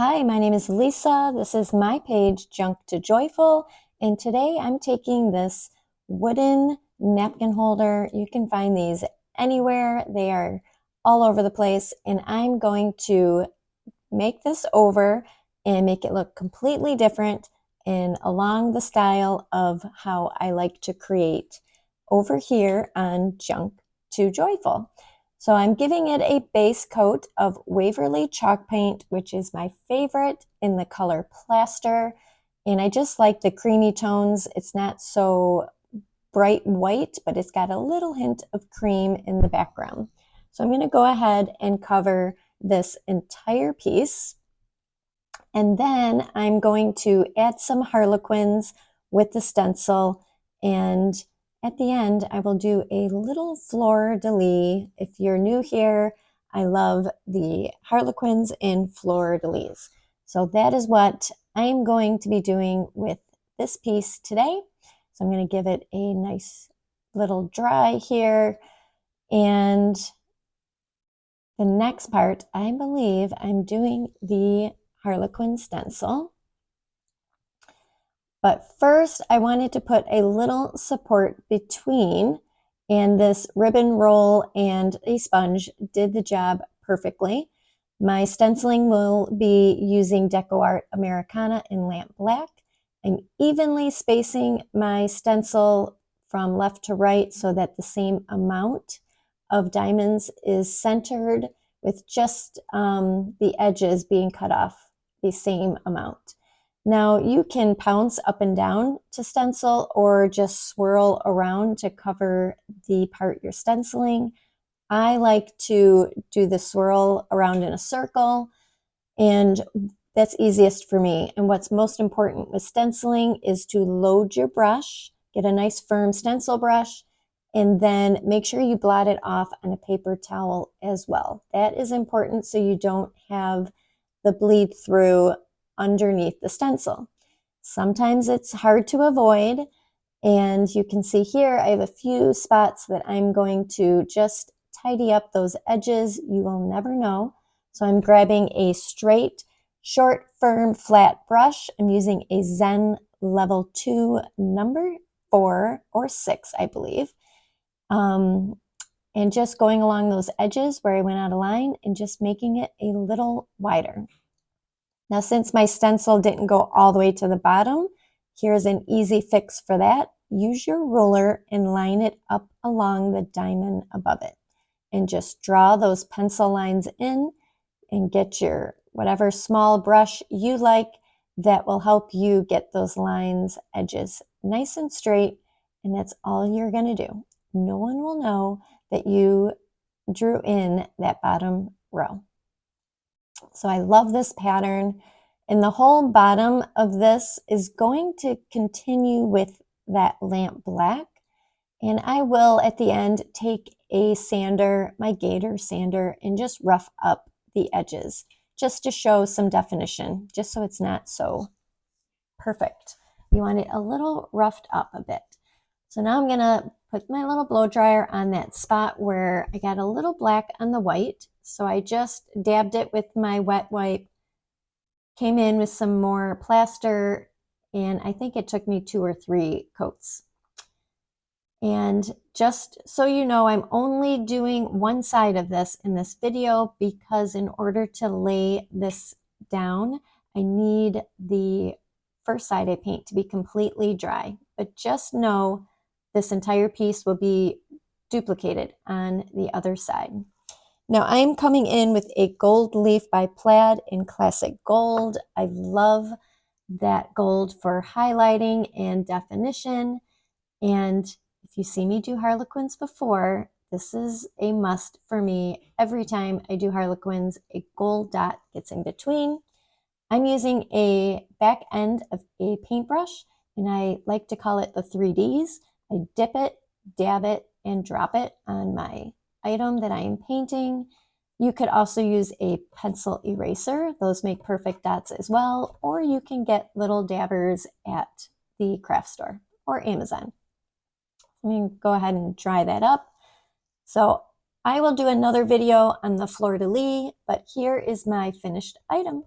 Hi, my name is Lisa. This is my page, Junque to Joyful, and today I'm taking this wooden napkin holder. You can find these anywhere. They are all over the place, and I'm going to make this over and make it look completely different and along the style of how I like to create over here on Junque to Joyful. So I'm giving it a base coat of Waverly chalk paint, which is my favorite in the color plaster. And I just like the creamy tones. It's not so bright white, but it's got a little hint of cream in the background. So I'm going to go ahead and cover this entire piece. And then I'm going to add some harlequins with the stencil, and at the end I will do a little fleur-de-lis. If you're new here, I love the harlequins and fleur-de-lis. So that is what I'm going to be doing with this piece today. So I'm going to give it a nice little dry here, and the next part, I believe I'm doing the harlequin stencil. But first, I wanted to put a little support between, and this ribbon roll and a sponge did the job perfectly. My stenciling will be using Deco Art Americana in Lamp Black. I'm evenly spacing my stencil from left to right so that the same amount of diamonds is centered, with just the edges being cut off the same amount. Now you can pounce up and down to stencil or just swirl around to cover the part you're stenciling. I like to do the swirl around in a circle, and that's easiest for me. And what's most important with stenciling is to load your brush, get a nice firm stencil brush, and then make sure you blot it off on a paper towel as well. That is important so you don't have the bleed through underneath the stencil. Sometimes it's hard to avoid, and you can see here I have a few spots that I'm going to just tidy up those edges. You will never know. So I'm grabbing a straight, short, firm, flat brush. I'm using a Zen level 2 number 4 or 6, I believe. And just going along those edges where I went out of line and just making it a little wider. Now, since my stencil didn't go all the way to the bottom, here's an easy fix for that. Use your ruler and line it up along the diamond above it. And just draw those pencil lines in, and get your whatever small brush you like that will help you get those lines, edges nice and straight. And that's all you're going to do. No one will know that you drew in that bottom row. So I love this pattern, and the whole bottom of this is going to continue with that lamp black. And I will at the end take a sander, my Gator sander, and just rough up the edges just to show some definition, just so it's not so perfect. You want it a little roughed up a bit. So now I'm going to put my little blow dryer on that spot where I got a little black on the white. So I just dabbed it with my wet wipe, came in with some more plaster, and I think it took me 2 or 3 coats. And just so you know, I'm only doing one side of this in this video because in order to lay this down, I need the first side I paint to be completely dry. But just know this entire piece will be duplicated on the other side. Now I'm coming in with a gold leaf by Plaid in classic gold. I love that gold for highlighting and definition. And if you see me do harlequins before, this is a must for me. Every time I do harlequins, a gold dot gets in between. I'm using a back end of a paintbrush, and I like to call it the 3Ds. I dip it, dab it, and drop it on my item that I am painting. You could also use a pencil eraser. Those make perfect dots as well. Or you can get little dabbers at the craft store or Amazon. Let me go ahead and dry that up. So I will do another video on the fleur-de-lis, but here is my finished item.